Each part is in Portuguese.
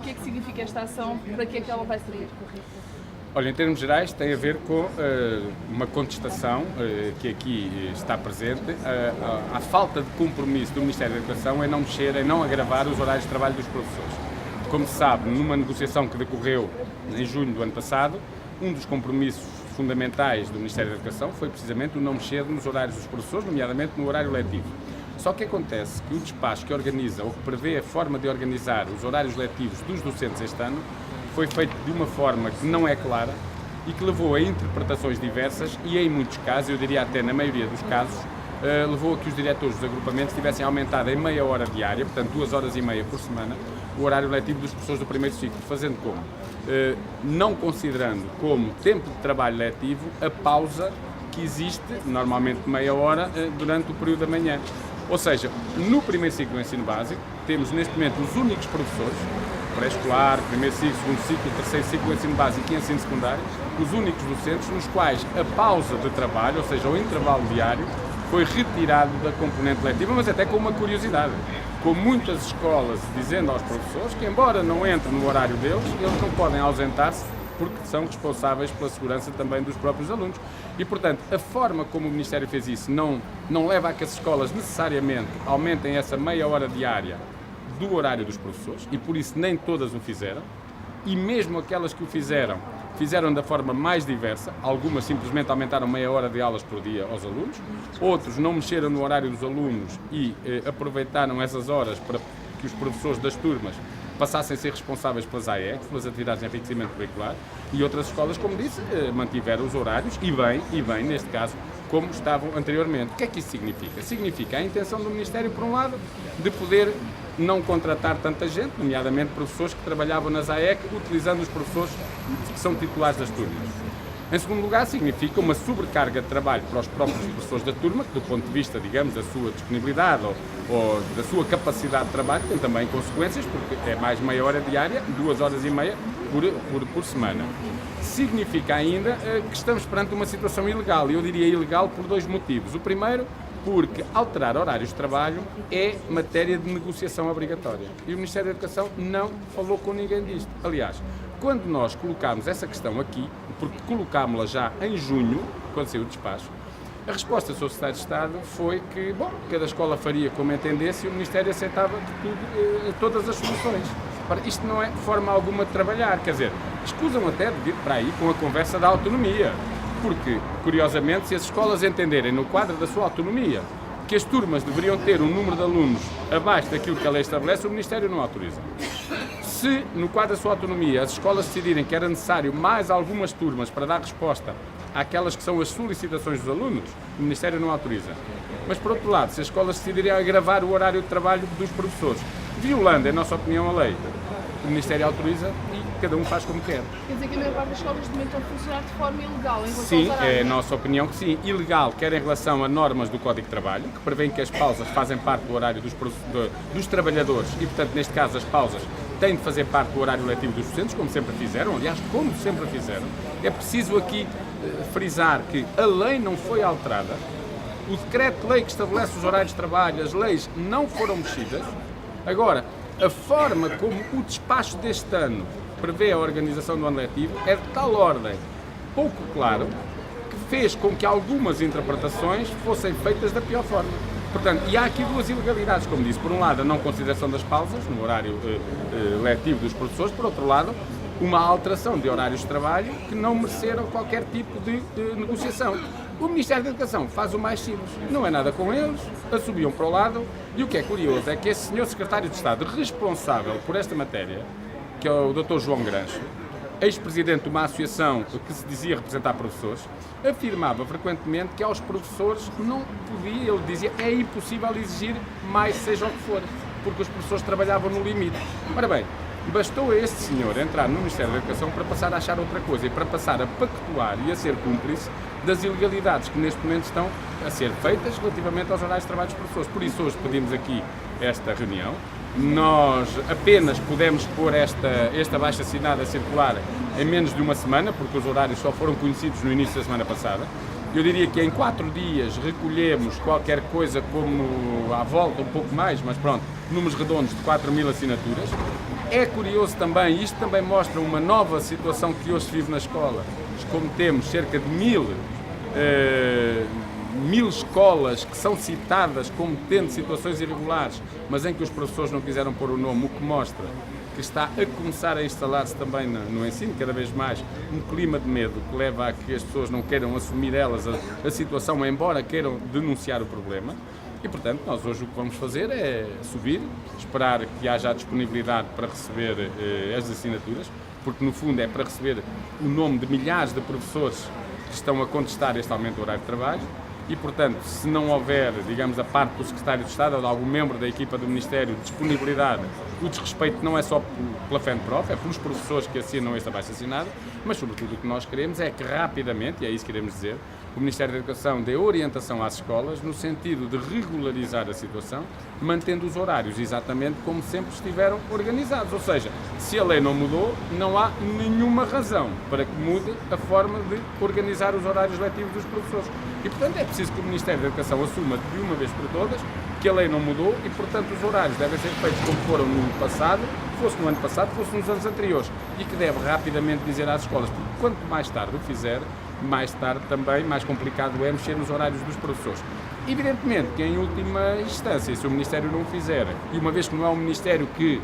que é que significa esta ação, para que é que ela vai servir? Olha, em termos gerais, tem a ver com uma contestação que aqui está presente. A falta de compromisso do Ministério da Educação em não mexer, em não agravar os horários de trabalho dos professores. Como se sabe, numa negociação que decorreu em junho do ano passado, um dos compromissos fundamentais do Ministério da Educação foi precisamente o não mexer nos horários dos professores, nomeadamente no horário letivo. Só que acontece que o despacho que organiza ou que prevê a forma de organizar os horários letivos dos docentes este ano foi feito de uma forma que não é clara e que levou a interpretações diversas e, em muitos casos, eu diria até na maioria dos casos, levou a que os diretores dos agrupamentos tivessem aumentado em meia hora diária, portanto 2 horas e meia por semana, o horário letivo dos professores do primeiro ciclo, fazendo como? Não considerando como tempo de trabalho letivo a pausa que existe, normalmente meia hora, durante o período da manhã. Ou seja, no primeiro ciclo do ensino básico, temos neste momento os únicos professores, pré-escolar, primeiro ciclo, segundo ciclo, terceiro ciclo, ensino básico e ensino secundário, os únicos docentes nos quais a pausa de trabalho, ou seja, o intervalo diário, foi retirado da componente letiva, mas até com uma curiosidade. Com muitas escolas dizendo aos professores que, embora não entrem no horário deles, eles não podem ausentar-se porque são responsáveis pela segurança também dos próprios alunos. E, portanto, a forma como o Ministério fez isso não leva a que as escolas necessariamente aumentem essa meia hora diária do horário dos professores, e por isso nem todas o fizeram, e mesmo aquelas que o fizeram da forma mais diversa. Algumas simplesmente aumentaram meia hora de aulas por dia aos alunos, outros não mexeram no horário dos alunos e aproveitaram essas horas para que os professores das turmas passassem a ser responsáveis pelas AEC, pelas atividades de enriquecimento curricular, e outras escolas, como disse, mantiveram os horários, e bem, neste caso, como estavam anteriormente. O que é que isso significa? Significa a intenção do Ministério, por um lado, de poder não contratar tanta gente, nomeadamente professores que trabalhavam nas AEC, utilizando os professores que são titulares das turmas. Em segundo lugar, significa uma sobrecarga de trabalho para os próprios professores da turma, que do ponto de vista, digamos, da sua disponibilidade ou da sua capacidade de trabalho, tem também consequências, porque é mais meia hora diária, 2 horas e meia por semana. Significa ainda que estamos perante uma situação ilegal, e eu diria ilegal por 2 motivos. O primeiro, porque alterar horários de trabalho é matéria de negociação obrigatória. E o Ministério da Educação não falou com ninguém disto. Aliás, quando nós colocámos essa questão aqui, porque colocámos-la já em junho, quando saiu o despacho, a resposta do Secretário de Estado foi que, cada escola faria como entendesse e o Ministério aceitava todas as soluções. Ora, isto não é forma alguma de trabalhar, quer dizer, escusam até de vir para aí com a conversa da autonomia, porque, curiosamente, se as escolas entenderem no quadro da sua autonomia que as turmas deveriam ter um número de alunos abaixo daquilo que a lei estabelece, o Ministério não autoriza. Se, no quadro da sua autonomia, as escolas decidirem que era necessário mais algumas turmas para dar resposta àquelas que são as solicitações dos alunos, o Ministério não autoriza. Mas, por outro lado, se as escolas decidirem agravar o horário de trabalho dos professores, violando, em nossa opinião, a lei, o Ministério autoriza e cada um faz como quer. Quer dizer que a maior parte das escolas também estão a funcionar de forma ilegal em relação Sim, aos horários? é a nossa opinião que sim. Ilegal, quer em relação a normas do Código de Trabalho, que prevêem que as pausas fazem parte do horário dos trabalhadores e, portanto, neste caso, as pausas têm de fazer parte do horário letivo dos docentes, como sempre fizeram, aliás, como sempre fizeram. É preciso aqui frisar que a lei não foi alterada, o decreto-lei que estabelece os horários de trabalho, as leis não foram mexidas. Agora, a forma como o despacho deste ano prevê a organização do ano letivo é de tal ordem pouco claro que fez com que algumas interpretações fossem feitas da pior forma. Portanto, e há aqui 2 ilegalidades, como disse. Por um lado, a não consideração das pausas no horário letivo dos professores, por outro lado, uma alteração de horários de trabalho que não mereceram qualquer tipo de negociação. O Ministério da Educação faz o mais simples, não é nada com eles, assobiam para o lado, e o que é curioso é que esse senhor Secretário de Estado responsável por esta matéria, que é o Dr. João Grancho, ex-presidente de uma associação que se dizia representar professores, afirmava frequentemente que aos professores não podia, ele dizia, é impossível exigir mais seja o que for, porque os professores trabalhavam no limite. Ora bem, bastou a este senhor entrar no Ministério da Educação para passar a achar outra coisa e para passar a pactuar e a ser cúmplice das ilegalidades que neste momento estão a ser feitas relativamente aos horários de trabalho dos professores. Por isso hoje pedimos aqui esta reunião. Nós apenas pudemos pôr esta baixa-assinada a circular em menos de uma semana, porque os horários só foram conhecidos no início da semana passada. Eu diria que em 4 dias recolhemos qualquer coisa como à volta, um pouco mais, mas pronto, números redondos de 4.000 assinaturas. É curioso também, isto também mostra uma nova situação que hoje se vive na escola, como temos cerca de 1.000 escolas que são citadas como tendo situações irregulares, mas em que os professores não quiseram pôr o nome, o que mostra que está a começar a instalar-se também no ensino, cada vez mais, um clima de medo que leva a que as pessoas não queiram assumir elas a situação, embora queiram denunciar o problema. E, portanto, nós hoje o que vamos fazer é subir, esperar que haja a disponibilidade para receber as assinaturas, porque, no fundo, é para receber o nome de milhares de professores que estão a contestar este aumento do horário de trabalho. E, portanto, se não houver, digamos, da parte do Secretário de Estado ou de algum membro da equipa do Ministério disponibilidade, o desrespeito não é só pela FENPROF, é pelos professores que assinam este abaixo-assinado, mas, sobretudo, o que nós queremos é que rapidamente, e é isso que queremos dizer, o Ministério da Educação dê orientação às escolas no sentido de regularizar a situação, mantendo os horários exatamente como sempre estiveram organizados. Ou seja, se a lei não mudou, não há nenhuma razão para que mude a forma de organizar os horários letivos dos professores. E, portanto, é preciso que o Ministério da Educação assuma de uma vez por todas que a lei não mudou e, portanto, os horários devem ser feitos como foram no passado, fosse no ano passado, fosse nos anos anteriores, e que deve rapidamente dizer às escolas, porque quanto mais tarde o fizer, mais tarde também, mais complicado é mexer nos horários dos professores. Evidentemente que, em última instância, se o Ministério não o fizer, e uma vez que não é um Ministério que,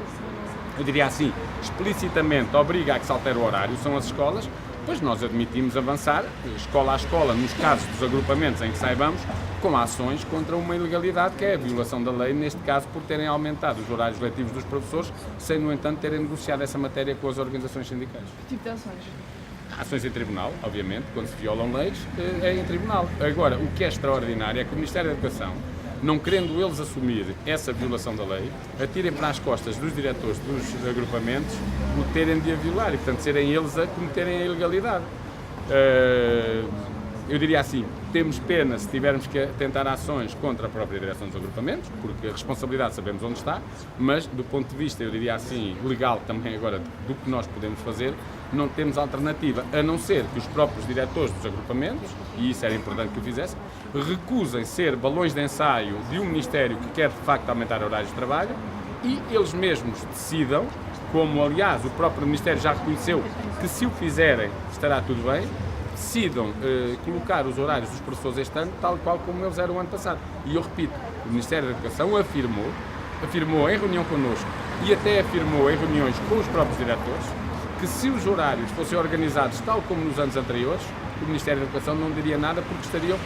eu diria assim, explicitamente obriga a que se altere o horário, são as escolas, pois nós admitimos avançar, escola a escola, nos casos dos agrupamentos em que saibamos, com ações contra uma ilegalidade que é a violação da lei, neste caso por terem aumentado os horários letivos dos professores, sem, no entanto, terem negociado essa matéria com as organizações sindicais. Que tipo de ações? Ações em tribunal, obviamente, quando se violam leis, é em tribunal. Agora, o que é extraordinário é que o Ministério da Educação, não querendo eles assumir essa violação da lei, atirem para as costas dos diretores dos agrupamentos o terem de a violar e, portanto, serem eles a cometerem a ilegalidade. Eu diria assim, temos pena se tivermos que tentar ações contra a própria direção dos agrupamentos, porque a responsabilidade sabemos onde está, mas do ponto de vista, eu diria assim, legal também agora do que nós podemos fazer, não temos alternativa, a não ser que os próprios diretores dos agrupamentos, e isso era importante que o fizessem, recusem ser balões de ensaio de um Ministério que quer de facto aumentar horários de trabalho e eles mesmos decidam, como aliás o próprio Ministério já reconheceu que se o fizerem estará tudo bem, decidam colocar os horários dos professores este ano tal qual como eles eram o ano passado. E eu repito, o Ministério da Educação afirmou em reunião connosco e até afirmou em reuniões com os próprios diretores que se os horários fossem organizados tal como nos anos anteriores, o Ministério da Educação não diria nada porque estariam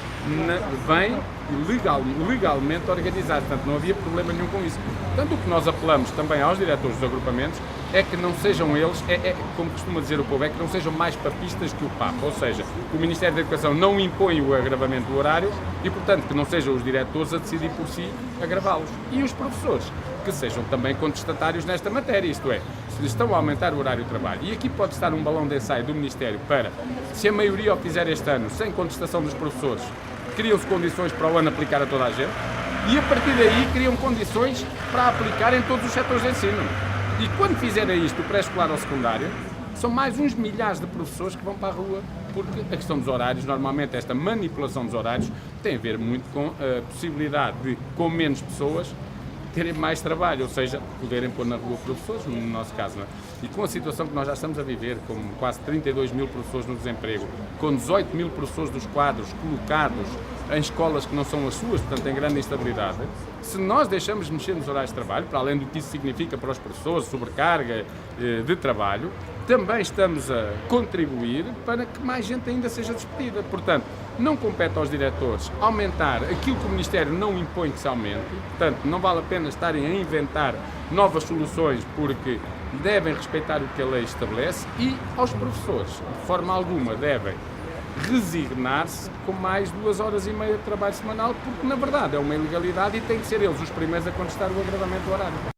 bem e legalmente organizados. Portanto, não havia problema nenhum com isso. Portanto, o que nós apelamos também aos diretores dos agrupamentos é que não sejam eles, como costuma dizer o povo, é que não sejam mais papistas que o Papa. Ou seja, que o Ministério da Educação não impõe o agravamento do horário e, portanto, que não sejam os diretores a decidir por si agravá-los. E os professores, que sejam também contestatários nesta matéria, isto é, se estão a aumentar o horário de trabalho. E aqui pode estar um balão de ensaio do Ministério para, se a maioria o fizer este ano, sem contestação dos professores, criam-se condições para o ano aplicar a toda a gente e, a partir daí, criam condições para aplicar em todos os setores de ensino. E quando fizerem isto, o pré-escolar ou secundário, são mais uns milhares de professores que vão para a rua, porque a questão dos horários, normalmente esta manipulação dos horários, tem a ver muito com a possibilidade de, com menos pessoas, terem mais trabalho, ou seja, poderem pôr na rua professores, no nosso caso. Não é? E com a situação que nós já estamos a viver, com quase 32 mil professores no desemprego, com 18 mil professores dos quadros colocados em escolas que não são as suas, portanto em grande instabilidade, se nós deixamos de mexer nos horários de trabalho, para além do que isso significa para os professores, sobrecarga de trabalho, também estamos a contribuir para que mais gente ainda seja despedida. Portanto, não compete aos diretores aumentar aquilo que o Ministério não impõe que se aumente, portanto, não vale a pena estarem a inventar novas soluções porque devem respeitar o que a lei estabelece e aos professores, de forma alguma, devem resignar-se com mais 2 horas e meia de trabalho semanal, porque na verdade é uma ilegalidade e têm que ser eles os primeiros a contestar o agravamento do horário.